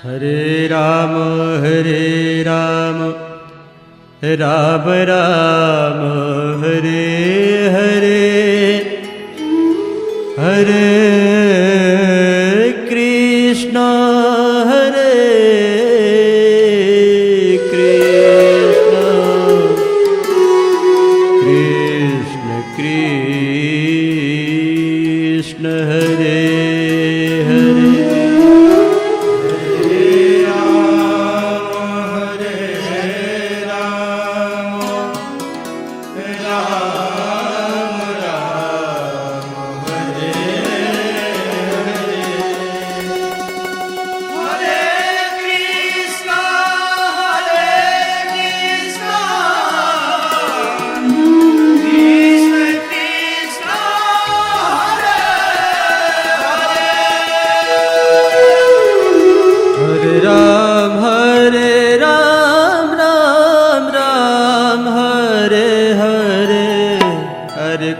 Hare Ram Ram Ram Hare Hare, Hare Krishna Krishna Krishna Hare Hare.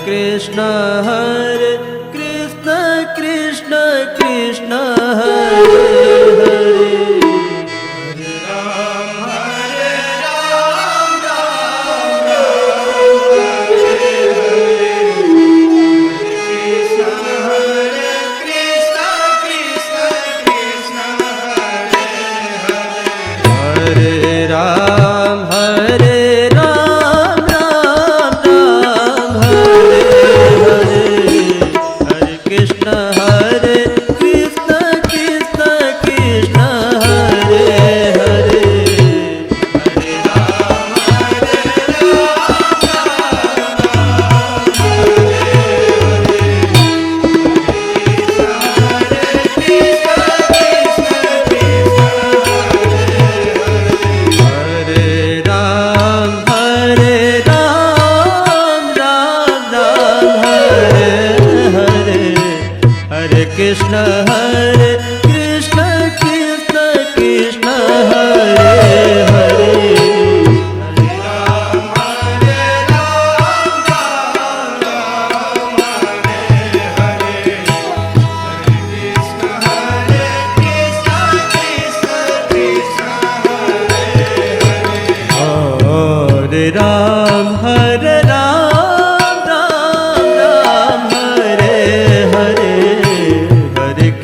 Krishna Hare Krishna Krishna Krishna Hare Hare, Hare Ram Ram Hare Hare, Krishna Hare Krishna Krishna Krishna Hare Hare, Hare Ram Krishna Hare Krishna Krishna Krishna Hare Hare, Hare Ram Hare Hare,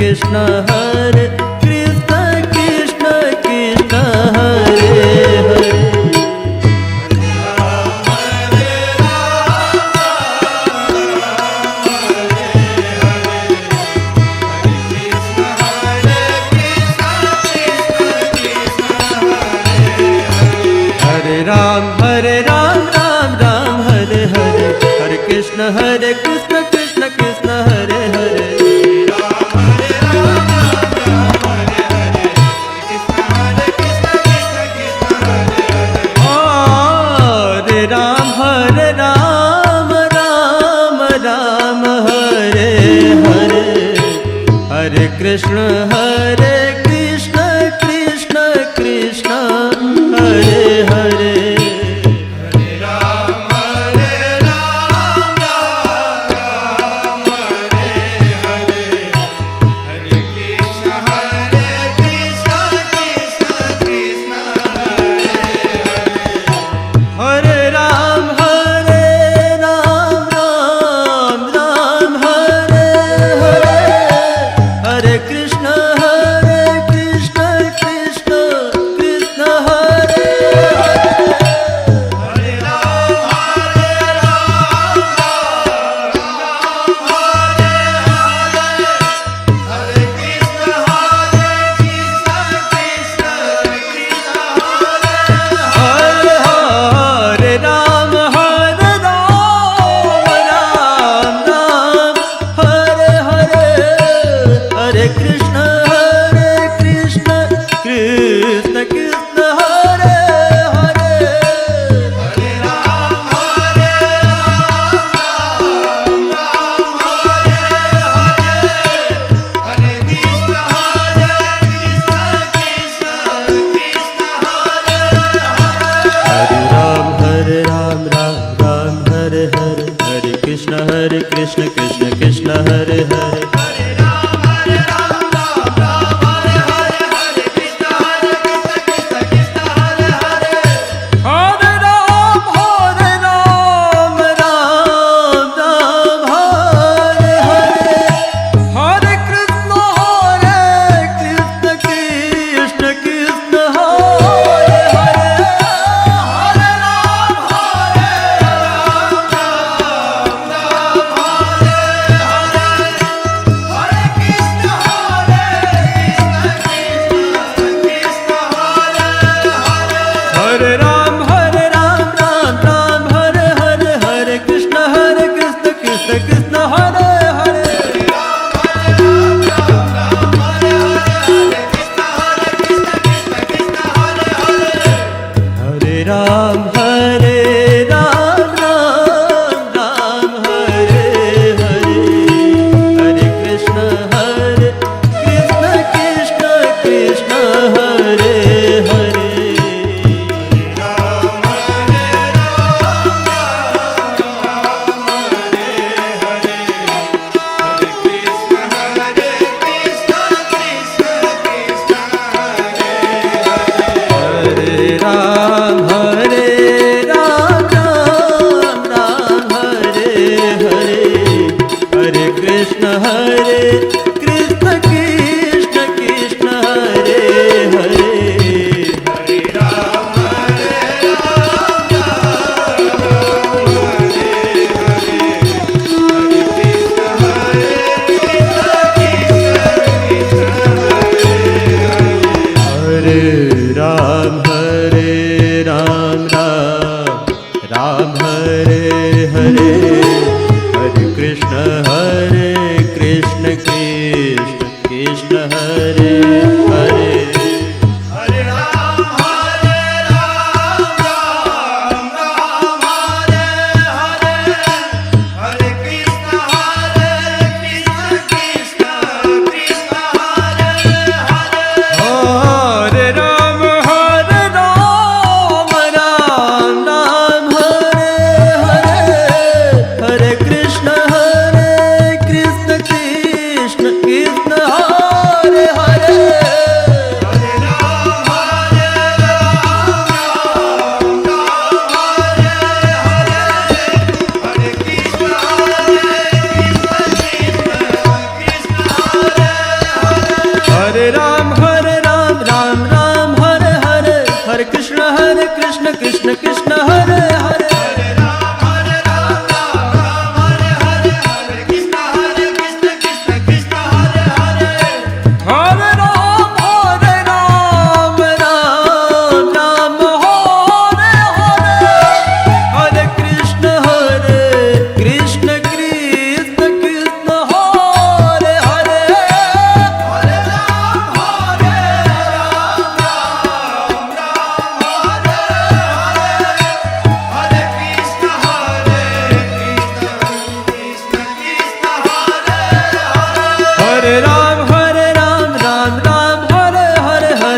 Krishna Hare Krishna Krishna Krishna Hare Hare, Hare Ram Krishna Hare Krishna Krishna Krishna Hare Hare, Hare Ram Ram Ram Hare Hare, Hare Krishna Krishna Krishna Hare Hare, Ram Ram Hare Hare, Hare Krishna Krishna Krishna Krishna Hare Hare, Hare Ram Ram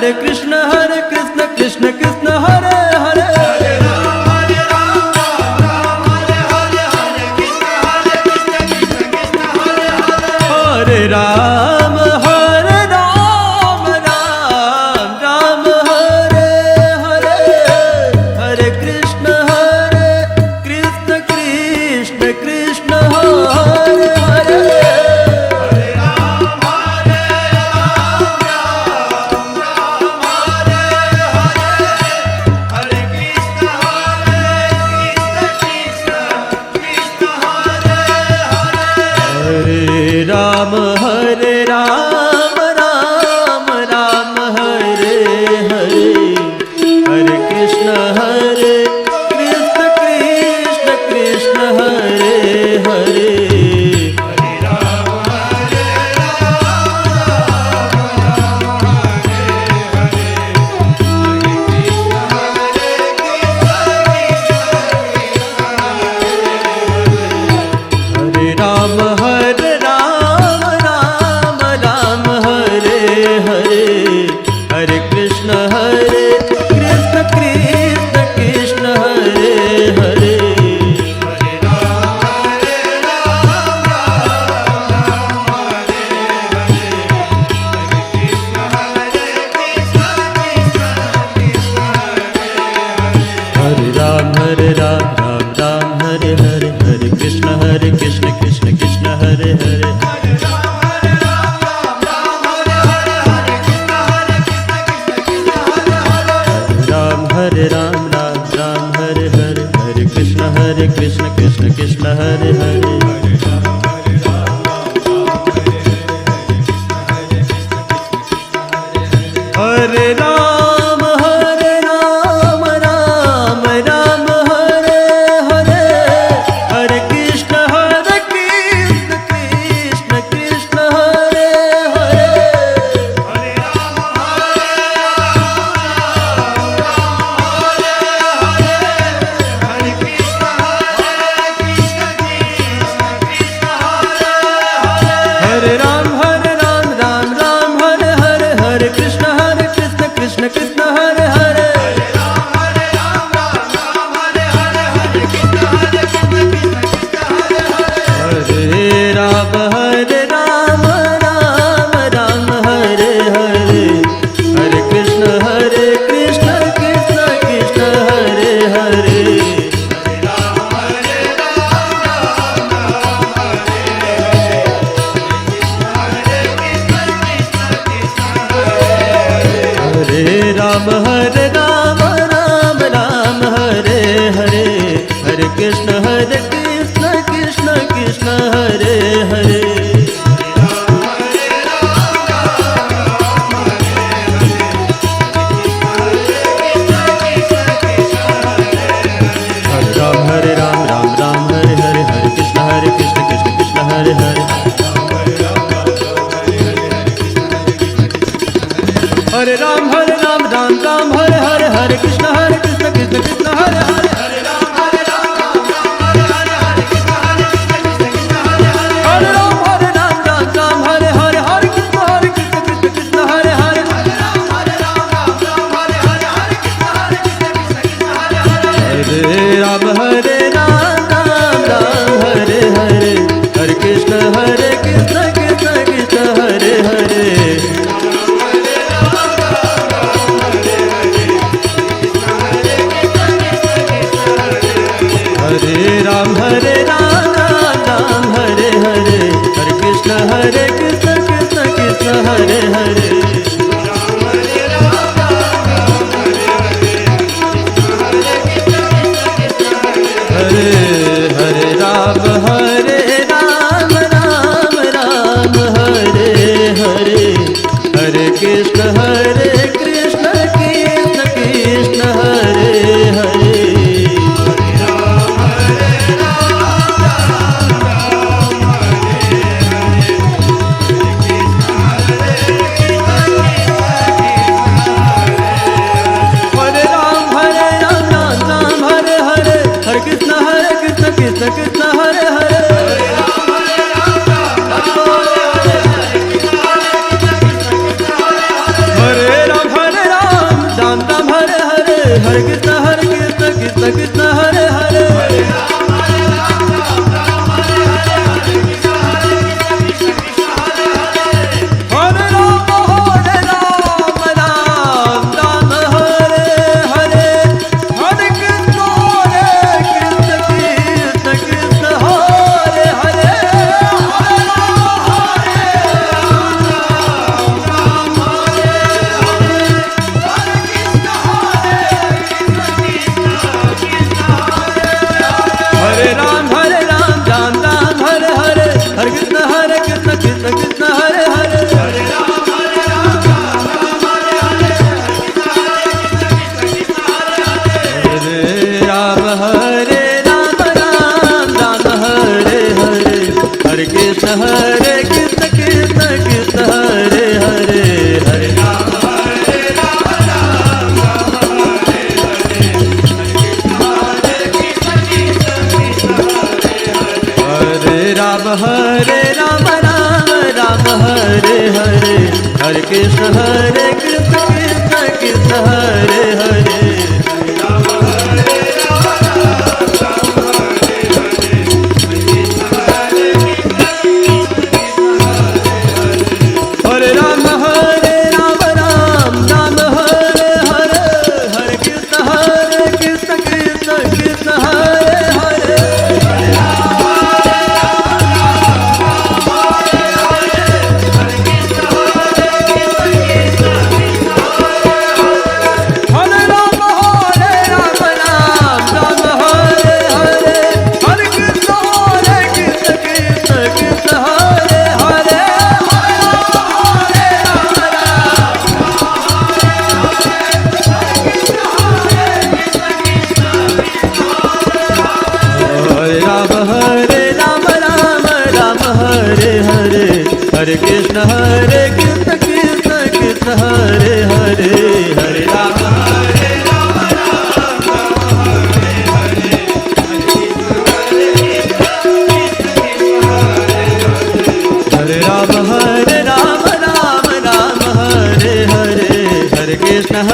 Hare Krishna Krishna Krishna Hare Hare Hare Ram Hare Ram Ram Ram Hare Hare Hare Krishna Krishna Krishna Hare Hare Ram Hare Ram Ram Ram Hare Hare Hare Krishna Krishna Krishna Hare Hare Hare Ram Hare Ram Ram Ram Hare Hare Hare Krishna Krishna Krishna Hare Hare Hare Ram Hare Ram Ram Ram Hare Hare Hare Krishna Krishna Krishna Hare Hare Ram Hare Ram Ram Ram Hare Hare Hare Krishna Krishna Hare Hare Hare Ram Hare Ram Ram Ram Hare Hare Hare Krishna Krishna Krishna Hare Hare Hare Ram Ram Ram Hare Hare Hare Krishna Krishna Krishna Hare Hare Hare Ram Hare Ram Ram Ram Hare Hare Hare Krishna Krishna Krishna Hare Hare Hare Ram Hare Ram Ram Ram Hare Hare Hare Krishna Krishna Krishna Hare Hare Hare Ram Hare Ram Ram Ram Hare Hare Hare Krishna Krishna Hare Hare Hare Ram Hare Ram Ram Ram Hare Hare Hare Krishna Krishna Krishna Hare Hare Hare Ram Hare Ram Ram Ram Hare Hare Hare Krishna Krishna Krishna Hare Hare Hare Ram Hare Ram Ram Ram Hare Hare Hare Krishna Krishna Hare Hare Hare Ram Hare Ram Ram Ram Hare Hare Hare Krishna Krishna Hare Hare Hare Ram Hare Ram Ram Ram Hare Hare Hare Krishna Krishna Hare Hare Hare Krishna Krishna Krishna Hare Hare Hare Ram Ram Hare Hare Hare Ram Ram Hare Hare Hare Krishna Krishna Krishna Hare Hare Hare Ram Ram Ram Hare Hare Hare Krishna Krishna Krishna Hare Hare Hare Ram Ram Ram Hare Hare Ram Hare Hare Hare Krishna Krishna Krishna Hare Hare Hare Ram Hare Ram Ram Hare Hare Hare Krishna Krishna Krishna Hare Hare Hare Ram Ram Ram Hare Hare Hare Krishna Krishna Krishna Hare Hare Hare Ram Ram Hare Hare Hare Krishna Krishna Krishna Hare Hare Hare Ram Ram Hare Hare Hare Krishna Krishna Krishna Hare Hare Hare Ram Hare Ram Ram Ram Hare Hare Hare Krishna